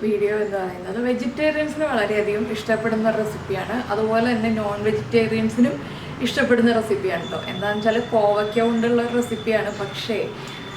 Video എന്ന് പറയുന്നത് വെജിറ്റേറിയൻസിന് വളരെയധികം ഇഷ്ടപ്പെടുന്ന റെസിപ്പിയാണ്. അതുപോലെ തന്നെ നോൺ വെജിറ്റേറിയൻസിനും ഇഷ്ടപ്പെടുന്ന റെസിപ്പിയാണ് കേട്ടോ. എന്താണെന്ന് വെച്ചാൽ കോവയ്ക്ക കൊണ്ടുള്ള ഒരു റെസിപ്പിയാണ്. പക്ഷേ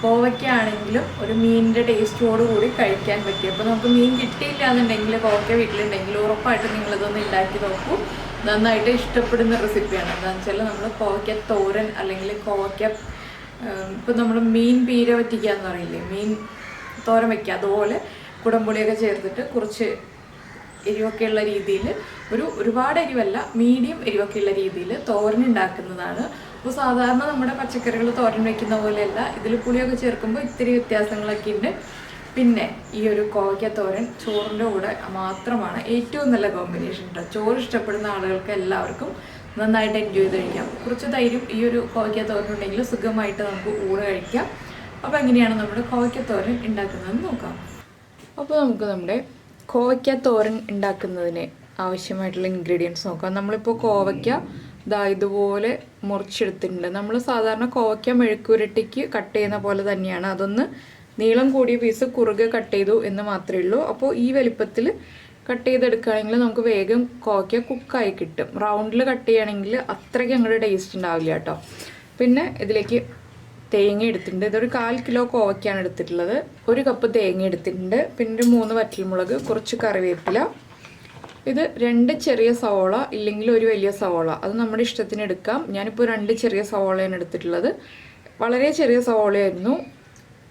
കോവയ്ക്ക ആണെങ്കിലും ഒരു മീനിൻ്റെ ടേസ്റ്റോടുകൂടി കഴിക്കാൻ പറ്റി. അപ്പോൾ നമുക്ക് മീൻ കിട്ടിയില്ല എന്നുണ്ടെങ്കിൽ കോവയ്ക്ക വീട്ടിലുണ്ടെങ്കിൽ ഉറപ്പായിട്ട് നിങ്ങളിതൊന്ന് ഉണ്ടാക്കി നോക്കൂ. നന്നായിട്ട് ഇഷ്ടപ്പെടുന്ന റെസിപ്പിയാണ്. എന്താണെന്ന് വെച്ചാൽ നമ്മൾ കോവയ്ക്ക തോരൻ അല്ലെങ്കിൽ കോവയ്ക്ക ഇപ്പോൾ നമ്മൾ മീൻ പീര വറ്റിക്കുക എന്ന് പറയില്ലേ, മീൻ തോരൻ വയ്ക്കുക, അതുപോലെ കുടംപുളിയൊക്കെ ചേർത്തിട്ട് കുറച്ച് എരിവൊക്കെ ഉള്ള രീതിയിൽ ഒരുപാട് എരിവല്ല, മീഡിയം എരിവൊക്കെ ഉള്ള രീതിയിൽ തോരൻ ഉണ്ടാക്കുന്നതാണ്. അപ്പോൾ സാധാരണ നമ്മുടെ പച്ചക്കറികൾ തോരൻ വയ്ക്കുന്ന പോലെയല്ല, ഇതിൽ പുളിയൊക്കെ ചേർക്കുമ്പോൾ ഇത്തിരി വ്യത്യാസങ്ങളൊക്കെ ഉണ്ട്. പിന്നെ ഈ ഒരു കോവയ്ക്ക തോരൻ ചോറിൻ്റെ കൂടെ മാത്രമാണ് ഏറ്റവും നല്ല കോമ്പിനേഷൻ കേട്ടോ. ചോറ് ഇഷ്ടപ്പെടുന്ന ആളുകൾക്ക് എല്ലാവർക്കും നന്നായിട്ട് എൻജോയ് ചെയ്ത് കഴിക്കാം. കുറച്ച് തൈരും ഈ ഒരു കോവയ്ക്ക തോരൻ ഉണ്ടെങ്കിൽ സുഖമായിട്ട് നമുക്ക് ഊണ് കഴിക്കാം. അപ്പോൾ എങ്ങനെയാണ് നമ്മുടെ കോവയ്ക്ക തോരൻ ഉണ്ടാക്കുന്നതെന്ന് നോക്കാം. അപ്പോൾ നമുക്ക് നമ്മുടെ കോവയ്ക്ക തോരൻ ഉണ്ടാക്കുന്നതിന് ആവശ്യമായിട്ടുള്ള ഇൻഗ്രീഡിയൻസ് നോക്കാം. നമ്മളിപ്പോൾ കോവയ്ക്ക ഇതുപോലെ മുറിച്ചെടുത്തിട്ടുണ്ട്. നമ്മൾ സാധാരണ കോവയ്ക്ക മെഴുക്കുരട്ടിക്ക് കട്ട് ചെയ്യുന്ന പോലെ തന്നെയാണ്. അതൊന്ന് നീളം കൂടിയ പീസ് കുറുകെ കട്ട് ചെയ്തു എന്ന് മാത്രമേ ഉള്ളൂ. അപ്പോൾ ഈ വലിപ്പത്തിൽ കട്ട് ചെയ്തെടുക്കുകയാണെങ്കിൽ നമുക്ക് വേഗം കോവയ്ക്ക കുക്കായി കിട്ടും. റൗണ്ടിൽ കട്ട് ചെയ്യുകയാണെങ്കിൽ അത്രയ്ക്ക് അങ്ങോട്ട് ടേസ്റ്റ് ഉണ്ടാവില്ല കേട്ടോ. പിന്നെ ഇതിലേക്ക് തേങ്ങ എടുത്തിട്ടുണ്ട്. ഇതൊരു 1/4 കിലോ കോവയ്ക്കാണ് എടുത്തിട്ടുള്ളത്. 1 കപ്പ് തേങ്ങ എടുത്തിട്ടുണ്ട്. പിന്നെ ഒരു 3 വറ്റൽമുളക്, കുറച്ച് കറിവേപ്പില, ഇത് 2 ചെറിയ സവോള ഇല്ലെങ്കിൽ ഒരു വലിയ സവോള, അത് നമ്മുടെ ഇഷ്ടത്തിന് എടുക്കാം. ഞാനിപ്പോൾ 2 ചെറിയ സവോളയാണ് എടുത്തിട്ടുള്ളത്. വളരെ ചെറിയ സവോളയായിരുന്നു.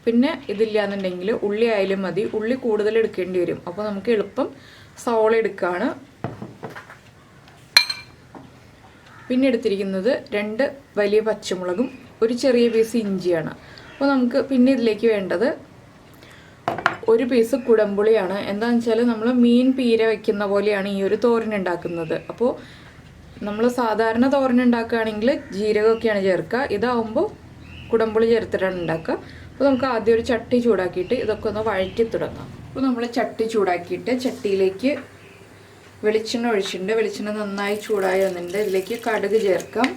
പിന്നെ ഇതില്ലാന്നുണ്ടെങ്കിൽ ഉള്ളി ആയാലും മതി. ഉള്ളി കൂടുതൽ എടുക്കേണ്ടി വരും. അപ്പോൾ നമുക്ക് എളുപ്പം സവോള എടുക്കുകയാണ്. പിന്നെ എടുത്തിരിക്കുന്നത് 2 വലിയ പച്ചമുളകും ഒരു ചെറിയ പീസ് ഇഞ്ചിയാണ്. അപ്പോൾ നമുക്ക് പിന്നെ ഇതിലേക്ക് വേണ്ടത് ഒരു പീസ് കുടംപുളിയാണ്. എന്താണെന്ന് വെച്ചാൽ നമ്മൾ മീൻ പീര വയ്ക്കുന്ന പോലെയാണ് ഈ ഒരു തോരൻ ഉണ്ടാക്കുന്നത്. അപ്പോൾ നമ്മൾ സാധാരണ തോരൻ ഉണ്ടാക്കുകയാണെങ്കിൽ ജീരകമൊക്കെയാണ് ചേർക്കുക. ഇതാവുമ്പോൾ കുടംപുളി ചേർത്തിട്ടാണ് ഉണ്ടാക്കുക. അപ്പോൾ നമുക്ക് ആദ്യം ഒരു ചട്ടി ചൂടാക്കിയിട്ട് ഇതൊക്കെ ഒന്ന് വഴറ്റി തുടങ്ങാം. അപ്പോൾ നമ്മൾ ചട്ടി ചൂടാക്കിയിട്ട് ചട്ടിയിലേക്ക് വെളിച്ചെണ്ണ ഒഴിച്ചിട്ടുണ്ട്. വെളിച്ചെണ്ണ നന്നായി ചൂടായി വന്നിട്ടുണ്ട്. ഇതിലേക്ക് കടുക് ചേർക്കാം.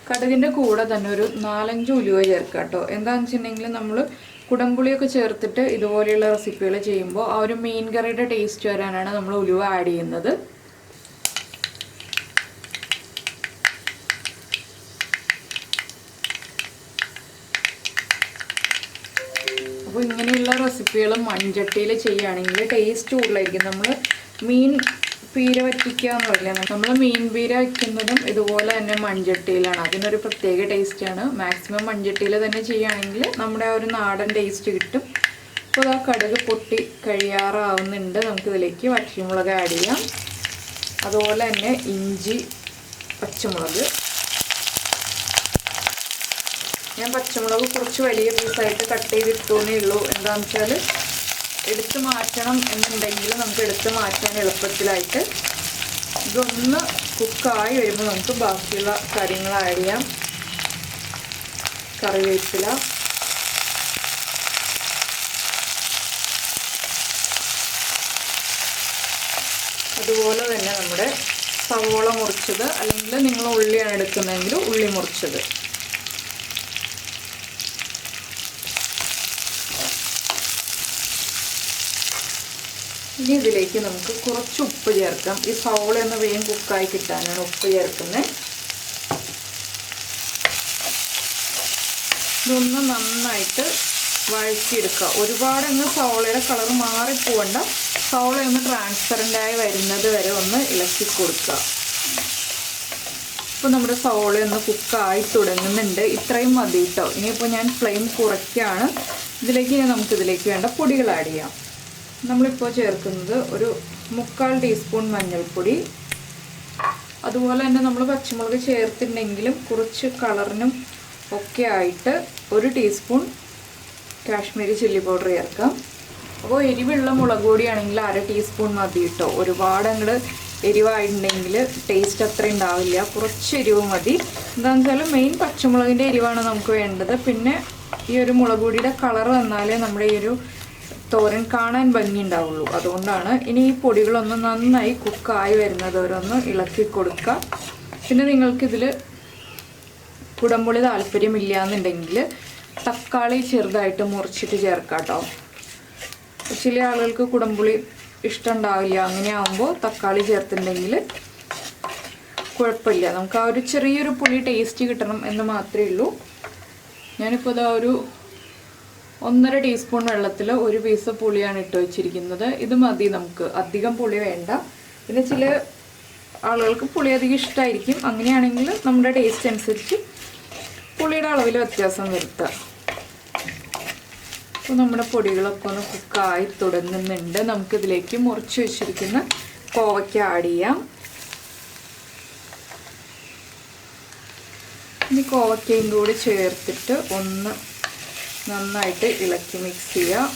കടുകിൻ്റെ കൂടെ തന്നെ ഒരു 4-5 ഉലുവ ചേർക്കാം കേട്ടോ. എന്താണെന്ന് വെച്ചിട്ടുണ്ടെങ്കിൽ നമ്മൾ കുടംപുളിയൊക്കെ ചേർത്തിട്ട് ഇതുപോലെയുള്ള റെസിപ്പികൾ ചെയ്യുമ്പോൾ ആ ഒരു മീൻ കറിയുടെ ടേസ്റ്റ് വരാനാണ് നമ്മൾ ഉലുവ ആഡ് ചെയ്യുന്നത്. അപ്പോൾ ഇങ്ങനെയുള്ള റെസിപ്പികൾ മൺചട്ടിയിൽ ചെയ്യുകയാണെങ്കിൽ ടേസ്റ്റ് കൂടുതലായിരിക്കും. നമ്മൾ മീൻ പീര വറ്റിക്കുക എന്ന് പറയില്ല, നമ്മൾ മീൻ പീര വയ്ക്കുന്നതും ഇതുപോലെ തന്നെ മൺചട്ടിയിലാണ്. അതിനൊരു പ്രത്യേക ടേസ്റ്റാണ്. മാക്സിമം മൺചട്ടിയിൽ തന്നെ ചെയ്യുകയാണെങ്കിൽ നമ്മുടെ ആ ഒരു നാടൻ ടേസ്റ്റ് കിട്ടും. അപ്പോൾ ആ കടുക് പൊട്ടി കഴിയാറാവുന്നുണ്ട്. നമുക്കിതിലേക്ക് വറ്റൽമുളക് ആഡ് ചെയ്യാം. അതുപോലെ തന്നെ ഇഞ്ചി, പച്ചമുളക്. ഞാൻ പച്ചമുളക് കുറച്ച് വലിയ പീസായിട്ട് കട്ട് ചെയ്തിട്ടേ ഉള്ളൂ. എന്താണെന്ന് വെച്ചാൽ എടുത്ത് മാറ്റണം എന്നുണ്ടെങ്കിൽ നമുക്ക് എടുത്ത് മാറ്റാൻ എളുപ്പത്തിലായിട്ട്. ഇതൊന്ന് കുക്കായി വരുമ്പോൾ നമുക്ക് ബാക്കിയുള്ള കാര്യങ്ങൾ ആഡ് ചെയ്യാം. കറിവേപ്പില, അതുപോലെ തന്നെ നമ്മുടെ സവോള മുറിച്ചത്, അല്ലെങ്കിൽ നിങ്ങൾ ഉള്ളിയാണ് എടുക്കുന്നതെങ്കിൽ ഉള്ളി മുറിച്ചത്. ഇനി ഇതിലേക്ക് നമുക്ക് കുറച്ച് ഉപ്പ് ചേർക്കാം. ഈ സവോള ഒന്ന് വേഗം കുക്കായി കിട്ടാനാണ് ഉപ്പ് ചേർക്കുന്നത്. ഇതൊന്ന് നന്നായിട്ട് വഴറ്റിയെടുക്കുക. ഒരുപാടങ്ങ് സവോളയുടെ കളർ മാറിപ്പോകണ്ട. സവോള ഒന്ന് ട്രാൻസ്പെറൻ്റായി വരുന്നത് വരെ ഒന്ന് ഇളക്കി കൊടുക്കുക. ഇപ്പോൾ നമ്മുടെ സവോള ഒന്ന് കുക്കായി തുടങ്ങുന്നുണ്ട്. ഇത്രയും മതി കേട്ടോ. ഇനിയിപ്പോൾ ഞാൻ ഫ്ലെയിം കുറയ്ക്കുകയാണ്. നമുക്കിതിലേക്ക് വേണ്ട പൊടികൾ ആഡ് ചെയ്യാം. നമ്മളിപ്പോൾ ചേർക്കുന്നത് ഒരു 3/4 ടീസ്പൂൺ മഞ്ഞൾപ്പൊടി. അതുപോലെ തന്നെ നമ്മൾ പച്ചമുളക് ചേർത്തിട്ടുണ്ടെങ്കിലും കുറച്ച് കളറിനും ഒക്കെ ആയിട്ട് 1 ടീസ്പൂൺ കാശ്മീരി ചില്ലി പൗഡർ ചേർക്കാം. അപ്പോൾ എരിവുള്ള മുളക് പൊടിയാണെങ്കിൽ 1/2 ടീസ്പൂൺ മതി കേട്ടോ. ഒരുപാട് അങ്ങോട്ട് എരിവായിട്ടുണ്ടെങ്കിൽ ടേസ്റ്റ് അത്ര ഉണ്ടാവില്ല. കുറച്ച് എരിവ് മതി. എന്താണെന്ന് വെച്ചാൽ മെയിൻ പച്ചമുളകിൻ്റെ എരിവാണ് നമുക്ക് വേണ്ടത്. പിന്നെ ഈ ഒരു മുളക് പൊടിയുടെ കളർ വന്നാലേ നമ്മുടെ ഈ ഒരു തോരൻ കാണാൻ ഭംഗി ഉണ്ടാവുള്ളൂ. അതുകൊണ്ടാണ്. ഇനി ഈ പൊടികളൊന്ന് നന്നായി കുക്കായി വരുന്നത് ഓരോന്ന് ഇളക്കി കൊടുക്കുക. പിന്നെ നിങ്ങൾക്കിതിൽ കുടംപുളി താല്പര്യമില്ല എന്നുണ്ടെങ്കിൽ തക്കാളി ചെറുതായിട്ട് മുറിച്ചിട്ട് ചേർക്കാം കേട്ടോ. ചില ആളുകൾക്ക് കുടംപുളി ഇഷ്ടമുണ്ടാവില്ല. അങ്ങനെ ആകുമ്പോൾ തക്കാളി ചേർത്തിട്ടുണ്ടെങ്കിൽ കുഴപ്പമില്ല. നമുക്ക് ആ ഒരു ചെറിയൊരു പുളി ടേസ്റ്റ് കിട്ടണം എന്ന് മാത്രമേ ഉള്ളൂ. ഞാനിപ്പോൾ ഇതാ ഒരു 1.5 ടീസ്പൂൺ വെള്ളത്തിൽ ഒരു പീസ് പുളിയാണ് ഇട്ട് വെച്ചിരിക്കുന്നത്. ഇത് മതി നമുക്ക്, അധികം പുളി വേണ്ട. പിന്നെ ചില ആളുകൾക്ക് പുളി അധികം ഇഷ്ടമായിരിക്കും. അങ്ങനെയാണെങ്കിൽ നമ്മുടെ ടേസ്റ്റ് അനുസരിച്ച് പുളിയുടെ അളവിൽ വ്യത്യാസം വരുത്തുക. അപ്പോൾ നമ്മുടെ പൊടികളൊക്കെ ഒന്ന് കുക്കായി തുടങ്ങുന്നുണ്ട്. നമുക്കിതിലേക്ക് മുറിച്ച് വെച്ചിരിക്കുന്ന കോവയ്ക്ക ആഡ് ചെയ്യാം. ഇനി കോവയ്ക്കയും കൂടി ചേർത്തിട്ട് ഒന്ന് നന്നായിട്ട് ഇളക്കി മിക്സ് ചെയ്യുക.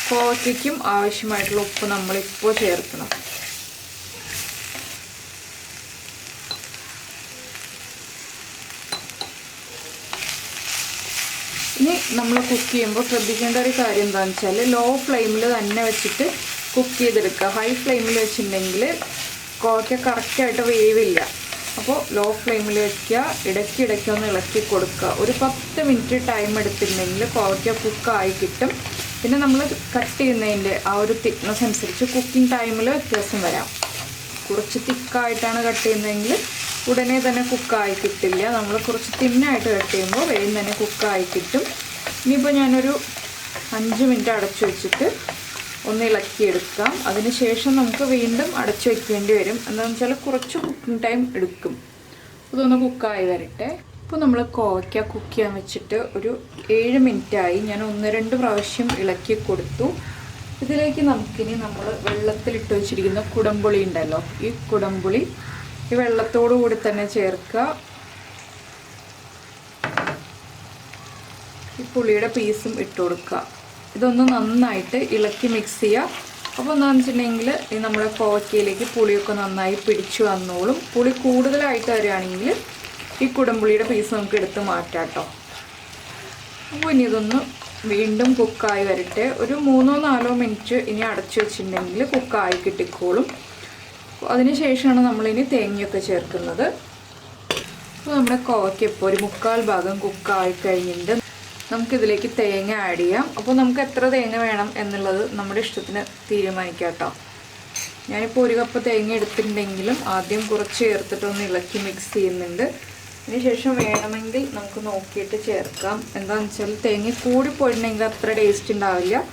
കോവയ്ക്കും ആവശ്യമായിട്ടുള്ള ഉപ്പ് നമ്മളിപ്പോൾ ചേർക്കണം. ഇനി നമ്മൾ കുക്ക് ചെയ്യുമ്പോൾ ശ്രദ്ധിക്കേണ്ട ഒരു കാര്യം എന്താണെന്ന് വെച്ചാൽ ലോ ഫ്ലെയിമിൽ തന്നെ വെച്ചിട്ട് കുക്ക് ചെയ്തെടുക്കുക. ഹൈ ഫ്ലെയിമിൽ വെച്ചിട്ടുണ്ടെങ്കിൽ കോവയ്ക്ക കറക്റ്റായിട്ട് വേവില്ല. അപ്പോൾ ലോ ഫ്ലെയിമിൽ വയ്ക്കുക, ഇടയ്ക്കിടയ്ക്ക് ഒന്ന് ഇളക്കി കൊടുക്കുക. ഒരു 10 മിനിറ്റ് ടൈം എടുത്തിട്ടുണ്ടെങ്കിൽ കോവയ്ക്ക കുക്കായി കിട്ടും. പിന്നെ നമ്മൾ കട്ട് ചെയ്യുന്നതിൻ്റെ ആ ഒരു തിക്നെസ് അനുസരിച്ച് കുക്കിംഗ് ടൈമിൽ വ്യത്യാസം വരാം. കുറച്ച് തിക്കായിട്ടാണ് കട്ട് ചെയ്യുന്നതെങ്കിൽ ഉടനെ തന്നെ കുക്കായി കിട്ടില്ല. നമ്മൾ കുറച്ച് തിന്നായിട്ട് കട്ട് ചെയ്യുമ്പോൾ വേഗം തന്നെ കുക്കായി കിട്ടും. ഇനിയിപ്പോൾ ഞാനൊരു 5 മിനിറ്റ് അടച്ചു വെച്ചിട്ട് ഒന്ന് ഇളക്കിയെടുക്കാം. അതിന് ശേഷം നമുക്ക് വീണ്ടും അടച്ചു വയ്ക്കേണ്ടി വരും. എന്താണെന്ന് വെച്ചാൽ കുറച്ച് കുക്കിംഗ് ടൈം എടുക്കും. അതൊന്ന് കുക്കായി വരട്ടെ. ഇപ്പോൾ നമ്മൾ കോവയ്ക്ക കുക്ക് ചെയ്യാൻ വെച്ചിട്ട് ഒരു 7 മിനിറ്റായി. ഞാൻ 1-2 പ്രാവശ്യം ഇളക്കി കൊടുത്തു. ഇതിലേക്ക് നമുക്കിനി നമ്മൾ വെള്ളത്തിലിട്ട് വെച്ചിരിക്കുന്ന കുടംപുളി ഉണ്ടല്ലോ, ഈ കുടംപുളി ഈ വെള്ളത്തോടു കൂടി തന്നെ ചേർക്കുക. ഈ പുളിയുടെ പീസും ഇട്ട് കൊടുക്കുക. ഇതൊന്ന് നന്നായിട്ട് ഇളക്കി മിക്സ് ചെയ്യുക. അപ്പോൾ എന്താണെന്ന് വെച്ചിട്ടുണ്ടെങ്കിൽ ഈ നമ്മുടെ കോവയ്ക്കയിലേക്ക് പുളിയൊക്കെ നന്നായി പിടിച്ചു വന്നോളും. പുളി കൂടുതലായിട്ട് വരികയാണെങ്കിൽ ഈ കുടംപുളിയുടെ പീസ് നമുക്ക് എടുത്ത് മാറ്റാം കേട്ടോ. അപ്പോൾ ഇനി ഇതൊന്ന് വീണ്ടും കുക്കായി വരട്ടെ. ഒരു 3-4 മിനിറ്റ് ഇനി അടച്ചു വെച്ചിട്ടുണ്ടെങ്കിൽ കുക്കായി കിട്ടിക്കോളും. അതിന് ശേഷമാണ് നമ്മളിനി തേങ്ങയൊക്കെ ചേർക്കുന്നത്. അപ്പോൾ നമ്മുടെ കോവയ്ക്ക ഇപ്പോൾ ഒരു 1/4 ഭാഗം കുക്കായി കഴിഞ്ഞിട്ടുണ്ട്. നമുക്കിതിലേക്ക് തേങ്ങ ആഡ് ചെയ്യാം. അപ്പോൾ നമുക്ക് എത്ര തേങ്ങ വേണം എന്നുള്ളത് നമ്മുടെ ഇഷ്ടത്തിന് തീരുമാനിക്കാം കേട്ടോ. ഞാനിപ്പോൾ 1 കപ്പ് തേങ്ങ എടുത്തിട്ടുണ്ടെങ്കിലും ആദ്യം കുറച്ച് ചേർത്തിട്ടൊന്ന് ഇളക്കി മിക്സ് ചെയ്യുന്നുണ്ട്. അതിന് ശേഷം വേണമെങ്കിൽ നമുക്ക് നോക്കിയിട്ട് ചേർക്കാം. എന്താണെന്ന് വെച്ചാൽ തേങ്ങ കൂടി പോയിട്ടുണ്ടെങ്കിൽ അത്ര ടേസ്റ്റ് ഉണ്ടാവില്ല.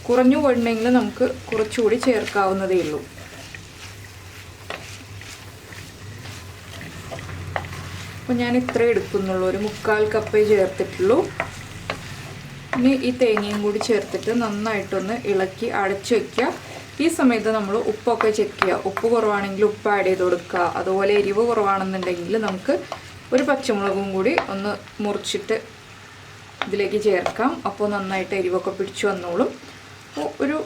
കുറഞ്ഞു പോയിട്ടുണ്ടെങ്കിൽ നമുക്ക് കുറച്ചുകൂടി ചേർക്കാവുന്നതേ ഉള്ളൂ. അപ്പോൾ ഞാൻ ഇത്രേ എടുക്കുന്നുള്ളൂ, ഒരു 1/4 കപ്പേ ചേർത്തിട്ടുള്ളൂ. ഇനി ഈ തേങ്ങയും കൂടി ചേർത്തിട്ട് നന്നായിട്ടൊന്ന് ഇളക്കി അടച്ചു വയ്ക്കുക. ഈ സമയത്ത് നമ്മൾ ഉപ്പൊക്കെ ചെക്ക് ചെയ്യുക. ഉപ്പ് കുറവാണെങ്കിൽ ഉപ്പ് ആഡ് ചെയ്ത് കൊടുക്കുക. അതുപോലെ എരിവ് കുറവാണെന്നുണ്ടെങ്കിൽ നമുക്ക് ഒരു പച്ചമുളകും കൂടി ഒന്ന് മുറിച്ചിട്ട് ഇതിലേക്ക് ചേർക്കാം. അപ്പോൾ നന്നായിട്ട് എരിവൊക്കെ പിടിച്ചു വന്നോളും. അപ്പോൾ ഒരു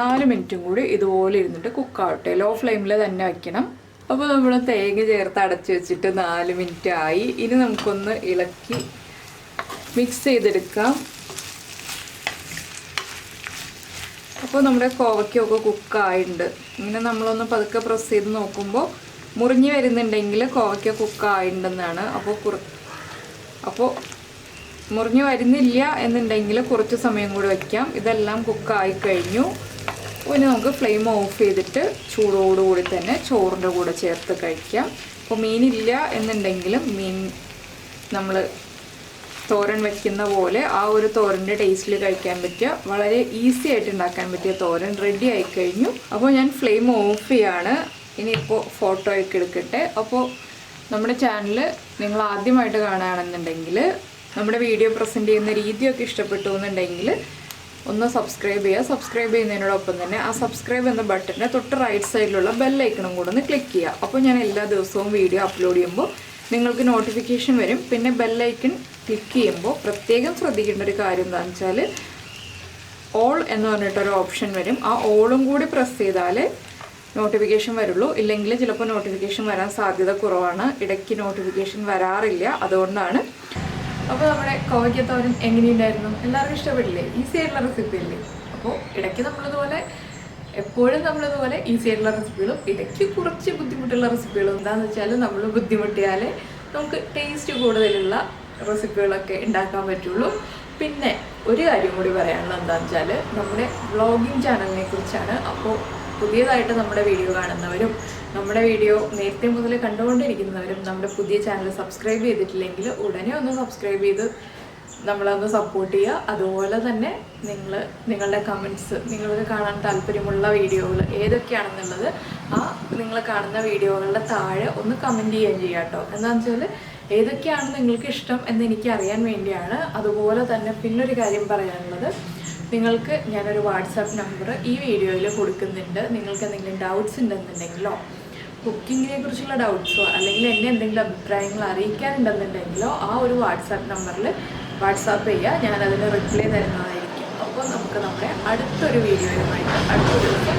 4 മിനിറ്റും കൂടി ഇതുപോലെ ഇരുന്നിട്ട് കുക്കാവട്ടെ. ലോ ഫ്ലെയിമിൽ തന്നെ വയ്ക്കണം. അപ്പോൾ നമ്മൾ തേങ്ങ ചേർത്ത് അടച്ചു വെച്ചിട്ട് 4 മിനിറ്റ് ആയി. ഇനി നമുക്കൊന്ന് ഇളക്കി മിക്സ് ചെയ്തെടുക്കാം. അപ്പോൾ നമ്മുടെ കോവയ്ക്കൊക്കെ കുക്കായിട്ടുണ്ട്. ഇങ്ങനെ നമ്മളൊന്ന് പതുക്കെ പ്രസ് ചെയ്ത് നോക്കുമ്പോൾ മുറിഞ്ഞ് വരുന്നുണ്ടെങ്കിൽ കോവയ്ക്ക കുക്കായിട്ടുണ്ടെന്നാണ്. അപ്പോൾ മുറിഞ്ഞ് വരുന്നില്ല എന്നുണ്ടെങ്കിൽ കുറച്ച് സമയം കൂടി വയ്ക്കാം. ഇതെല്ലാം കുക്കായി കഴിഞ്ഞു. ഇനി നമുക്ക് ഫ്ലെയിം ഓഫ് ചെയ്തിട്ട് ചൂടോടുകൂടി തന്നെ ചോറിൻ്റെ കൂടെ ചേർത്ത് കഴിക്കാം. അപ്പോൾ മീനില്ല എന്നുണ്ടെങ്കിലും മീൻ നമ്മൾ തോരൻ വയ്ക്കുന്ന പോലെ ആ ഒരു തോരൻ്റെ ടേസ്റ്റിൽ കഴിക്കാൻ പറ്റിയ വളരെ ഈസി ആയിട്ട് ഉണ്ടാക്കാൻ പറ്റിയ തോരൻ റെഡി ആയി കഴിഞ്ഞു. അപ്പോൾ ഞാൻ ഫ്ലെയിം ഓഫ് ചെയ്യാണ്. ഇനിയിപ്പോൾ ഫോട്ടോ ഒക്കെ എടുക്കട്ടെ. അപ്പോൾ നമ്മുടെ ചാനൽ നിങ്ങൾ ആദ്യമായിട്ട് കാണുകയാണെന്നുണ്ടെങ്കിൽ നമ്മുടെ വീഡിയോ പ്രസൻറ്റ് ചെയ്യുന്ന രീതിയൊക്കെ ഇഷ്ടപ്പെട്ടു എന്നുണ്ടെങ്കിൽ ഒന്ന് സബ്സ്ക്രൈബ് ചെയ്യുക. സബ്സ്ക്രൈബ് ചെയ്യുന്നതിനോടൊപ്പം തന്നെ ആ സബ്സ്ക്രൈബ് എന്ന ബട്ടൻ്റെ തൊട്ട് റൈറ്റ് സൈഡിലുള്ള ബെല്ലൈക്കണും കൂടെ ഒന്ന് ക്ലിക്ക് ചെയ്യുക. അപ്പോൾ ഞാൻ എല്ലാ ദിവസവും വീഡിയോ അപ്ലോഡ് ചെയ്യുമ്പോൾ നിങ്ങൾക്ക് നോട്ടിഫിക്കേഷൻ വരും. പിന്നെ ബെല്ലൈക്കൺ ക്ലിക്ക് ചെയ്യുമ്പോൾ പ്രത്യേകം ശ്രദ്ധിക്കേണ്ട ഒരു കാര്യം എന്താണെന്ന് വെച്ചാൽ ഓൾ എന്ന് പറഞ്ഞിട്ടൊരു ഓപ്ഷൻ വരും. ആ ഓളും കൂടി പ്രസ് ചെയ്താലേ നോട്ടിഫിക്കേഷൻ വരുള്ളൂ. ഇല്ലെങ്കിൽ ചിലപ്പോൾ നോട്ടിഫിക്കേഷൻ വരാൻ സാധ്യത കുറവാണ്. ഇടയ്ക്ക് നോട്ടിഫിക്കേഷൻ വരാറില്ല, അതുകൊണ്ടാണ്. അപ്പോൾ നമ്മുടെ കോവയ്ക്ക തോരൻ എങ്ങനെയുണ്ടായിരുന്നു? എല്ലാവർക്കും ഇഷ്ടപ്പെട്ടില്ലേ? ഈസി ആയിട്ടുള്ള റെസിപ്പി അല്ലേ? അപ്പോൾ ഇടയ്ക്ക് എപ്പോഴും നമ്മളിതുപോലെ ഈസി ആയിട്ടുള്ള റെസിപ്പികളും ഇടയ്ക്ക് കുറച്ച് ബുദ്ധിമുട്ടുള്ള റെസിപ്പികളും എന്താണെന്ന് വെച്ചാൽ നമ്മൾ ബുദ്ധിമുട്ടിയാൽ നമുക്ക് ടേസ്റ്റ് കൂടുതലുള്ള റെസിപ്പികളൊക്കെ ഉണ്ടാക്കാൻ പറ്റുള്ളൂ. പിന്നെ ഒരു കാര്യം കൂടി പറയാനുള്ളത് എന്താണെന്ന് വെച്ചാൽ നമ്മുടെ വ്ളോഗിങ് ചാനലിനെ കുറിച്ചാണ്. അപ്പോൾ പുതിയതായിട്ട് നമ്മുടെ വീഡിയോ കാണുന്നവരും നമ്മുടെ വീഡിയോ നേരത്തെ മുതൽ കണ്ടുകൊണ്ടിരിക്കുന്നവരും നമ്മുടെ പുതിയ ചാനൽ സബ്സ്ക്രൈബ് ചെയ്തിട്ടില്ലെങ്കിൽ ഉടനെ ഒന്ന് സബ്സ്ക്രൈബ് ചെയ്ത് നമ്മളൊന്ന് സപ്പോർട്ട് ചെയ്യുക. അതുപോലെ തന്നെ നിങ്ങളുടെ കമൻറ്റ്സ്, നിങ്ങൾക്ക് കാണാൻ താല്പര്യമുള്ള വീഡിയോകൾ ഏതൊക്കെയാണെന്നുള്ളത് നിങ്ങൾ കാണുന്ന വീഡിയോകളുടെ താഴെ ഒന്ന് കമൻറ്റ് ചെയ്യുകയും ചെയ്യുക കേട്ടോ. എന്താണെന്ന് വെച്ചാൽ ഏതൊക്കെയാണ് നിങ്ങൾക്ക് ഇഷ്ടം എന്ന് എനിക്ക് അറിയാൻ വേണ്ടിയാണ്. അതുപോലെ തന്നെ പിന്നൊരു കാര്യം പറയാനുള്ളത്, നിങ്ങൾക്ക് ഞാനൊരു വാട്സാപ്പ് നമ്പർ ഈ വീഡിയോയിൽ കൊടുക്കുന്നുണ്ട്. നിങ്ങൾക്ക് എന്തെങ്കിലും ഡൗട്ട്സ് ഉണ്ടെന്നുണ്ടെങ്കിലോ കുക്കിങ്ങിനെ കുറിച്ചുള്ള ഡൗട്ട്സോ അല്ലെങ്കിൽ എന്നെ എന്തെങ്കിലും അഭിപ്രായങ്ങൾ അറിയിക്കാനുണ്ടെന്നുണ്ടെങ്കിലോ ആ ഒരു വാട്സാപ്പ് നമ്പറിൽ വാട്സാപ്പ് ചെയ്യുക, ഞാനതിന് റിപ്ലൈ തരുന്നതായിരിക്കും. അപ്പോൾ നമുക്ക് നമ്മുടെ അടുത്തൊരു വീഡിയോയുമായിട്ട് അടുത്ത ദിവസം